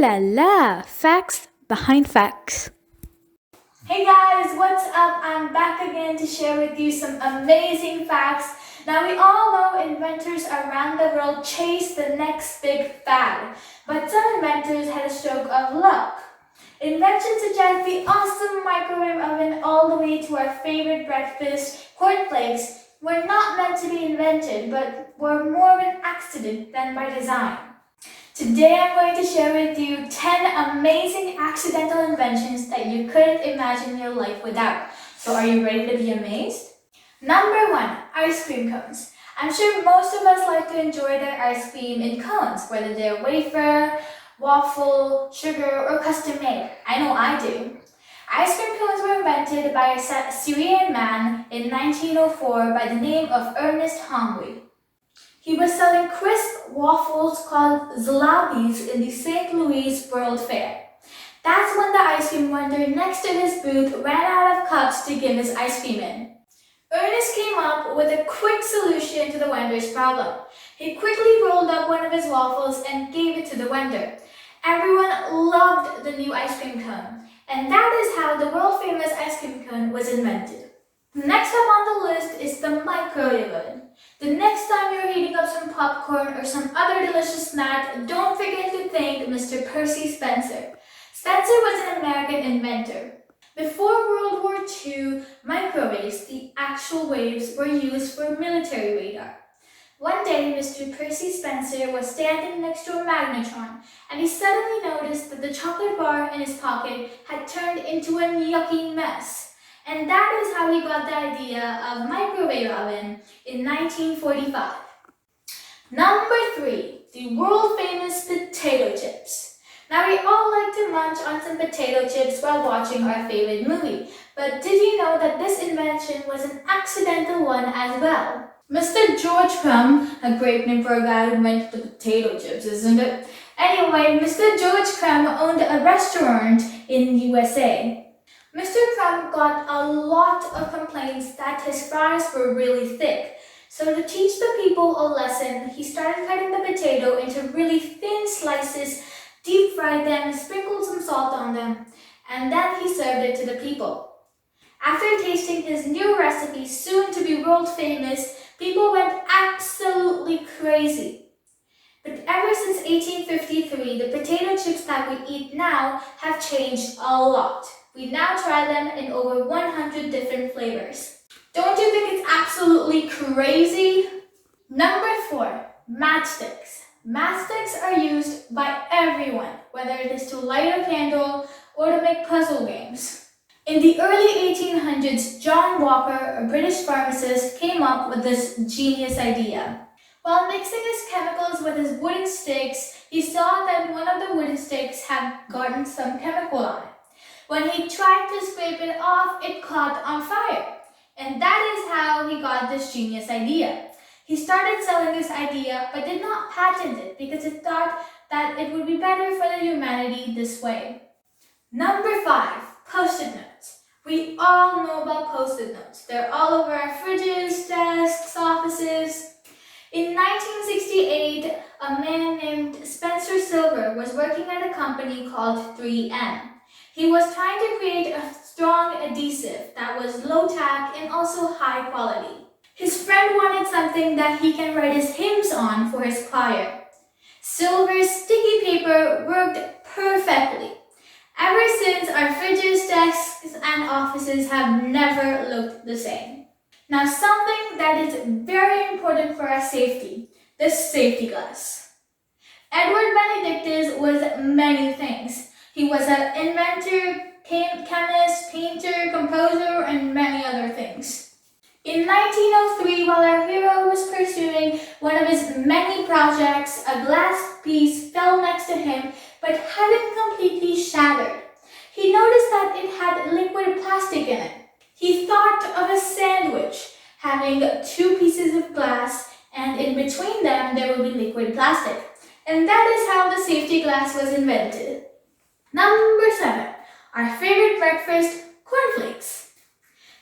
la la! Facts behind facts. Hey guys, what's up? I'm back again to share with you some amazing facts. Now we all know inventors around the world chase the next big fad, but some inventors had a stroke of luck. Inventions such as the awesome microwave oven all the way to our favorite breakfast, cornflakes, were not meant to be invented, but were more of an accident than by design. Today I'm going to share with you 10 amazing accidental inventions that you couldn't imagine your life without. So are you ready to be amazed? Number 1. Ice cream cones. I'm sure most of us like to enjoy their ice cream in cones, whether they're wafer, waffle, sugar, or custom made. I know I do. Ice cream cones were invented by a Syrian man in 1904 by the name of Ernest Homwy. He was selling crisp waffles called zalabis in the St. Louis World Fair. That's when the ice cream vendor next to his booth ran out of cups to give his ice cream in. Ernest came up with a quick solution to the vendor's problem. He quickly rolled up one of his waffles and gave it to the vendor. Everyone loved the new ice cream cone, and that is how the world-famous ice cream cone was invented. Next up on the list is the microwave oven. The next time you're heating up some popcorn or some other delicious snack, don't forget to thank Mr. Percy Spencer. Spencer was an American inventor. Before World War II, microwaves, the actual waves, were used for military radar. One day, Mr. Percy Spencer was standing next to a magnetron, and he suddenly noticed that the chocolate bar in his pocket had turned into a yucky mess. And that is how he got the idea of microwave oven in 1945. Number 3, the world-famous potato chips. Now we all like to munch on some potato chips while watching our favorite movie, but did you know that this invention was an accidental one as well? Mr. George Crumb, a great name for a guy who invented the potato chips, isn't it? Anyway, Mr. George Crumb owned a restaurant in USA. Mr. Crumb got a lot of complaints that his fries were really thick. So to teach the people a lesson, he started cutting the potato into really thin slices, deep fried them, sprinkled some salt on them, and then he served it to the people. After tasting his new recipe, soon to be world famous, people went absolutely crazy. But ever since 1853, the potato chips that we eat now have changed a lot. We now try them in over 100 different flavors. Don't you think it's absolutely crazy? Number 4, matchsticks. Matchsticks are used by everyone, whether it is to light a candle or to make puzzle games. In the early 1800s, John Walker, a British pharmacist, came up with this genius idea. While mixing his chemicals with his wooden sticks, he saw that one of the wooden sticks had gotten some chemical on it. When he tried to scrape it off, it caught on fire. And that is how he got this genius idea. He started selling this idea but did not patent it because he thought that it would be better for the humanity this way. Number 5, Post-it notes. We all know about Post-it notes. They're all over our fridges, desks, offices. In 1968, a man named Spencer Silver was working at a company called 3M. He was trying to create a strong adhesive that was low-tack and also high quality. His friend wanted something that he can write his hymns on for his choir. Silver's sticky paper worked perfectly. Ever since, our fridges, desks, and offices have never looked the same. Now, something that is very important for our safety, the safety glass. Edward Benedictus was many things. He was an inventor, chemist, painter, composer, and many other things. In 1903, while our hero was pursuing one of his many projects, a glass piece fell next to him but hadn't completely shattered. He noticed that it had liquid plastic in it. He thought of a sandwich having 2 pieces of glass, and in between them there would be liquid plastic. And that is how the safety glass was invented. Number 7, our favorite breakfast, cornflakes.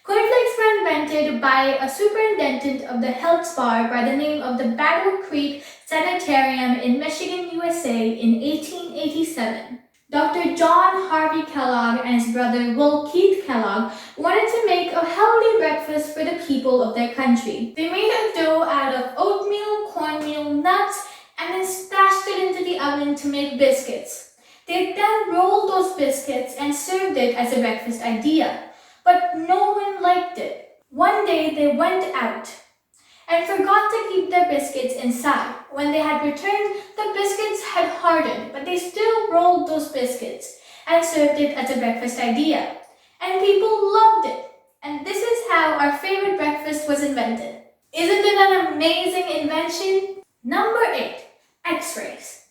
Cornflakes were invented by a superintendent of the health bar by the name of the Battle Creek Sanitarium in Michigan, USA in 1887. Dr. John Harvey Kellogg and his brother Will Keith Kellogg wanted to make a healthy breakfast for the people of their country. They made a dough out of oatmeal, cornmeal, nuts, and then stashed it into the oven to make biscuits. They then rolled those biscuits and served it as a breakfast idea. But no one liked it. One day they went out and forgot to keep their biscuits inside. When they had returned, the biscuits had hardened, but they still rolled those biscuits and served it as a breakfast idea. And people loved it. And this is how our favorite breakfast was invented. Isn't it an amazing invention? Number 8, X-rays.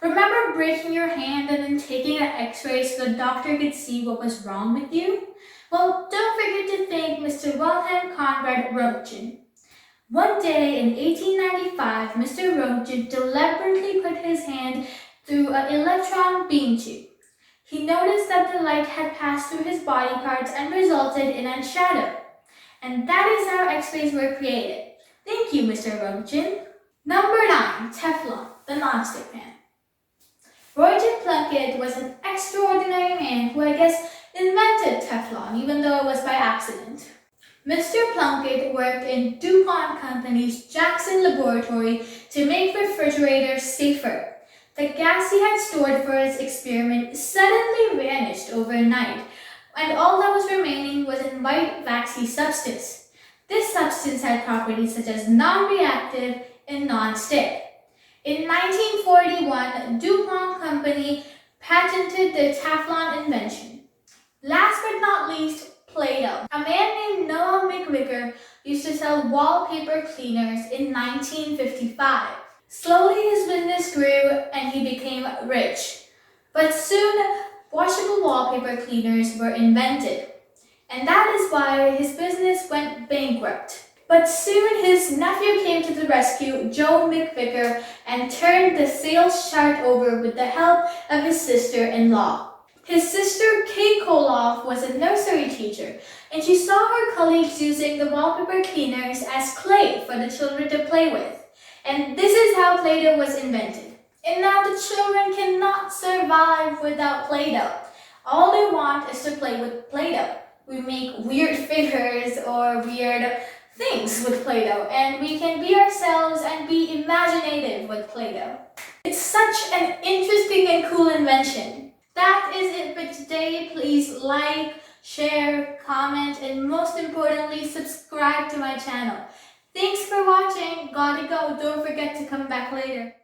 Remember breaking your hand and then taking an X-ray so the doctor could see what was wrong with you? Well, don't forget to thank Mr. Wilhelm Conrad Roentgen. One day in 1895, Mr. Roentgen deliberately put his hand through an electron beam tube. He noticed that the light had passed through his body parts and resulted in a shadow. And that is how X-rays were created. Thank you, Mr. Roentgen. Number 9, Teflon, the nonstick pan. Roger Plunkett was an extraordinary man who I guess invented Teflon, even though it was by accident. Mr. Plunkett worked in DuPont Company's Jackson laboratory to make refrigerators safer. The gas he had stored for his experiment suddenly vanished overnight, and all that was remaining was a white waxy substance. This substance had properties such as non-reactive and non-stick. In 1941, DuPont Company patented the Teflon invention. Last but not least, Play-Doh. A man named Noah McVicker used to sell wallpaper cleaners in 1955. Slowly his business grew and he became rich. But soon, washable wallpaper cleaners were invented. And that is why his business went bankrupt. But soon his nephew came to the rescue, Joe McVicker, and turned the sales chart over with the help of his sister-in-law. His sister, Kay Koloff, was a nursery teacher, and she saw her colleagues using the wallpaper cleaners as clay for the children to play with. And this is how Play-Doh was invented. And now the children cannot survive without Play-Doh. All they want is to play with Play-Doh. We make weird figures or weird things with Play-Doh, and we can be ourselves and be imaginative with Play-Doh. It's such an interesting and cool invention. That is it for today. Please like, share, comment, and most importantly, subscribe to my channel. Thanks for watching. Gotta go. Don't forget to come back later.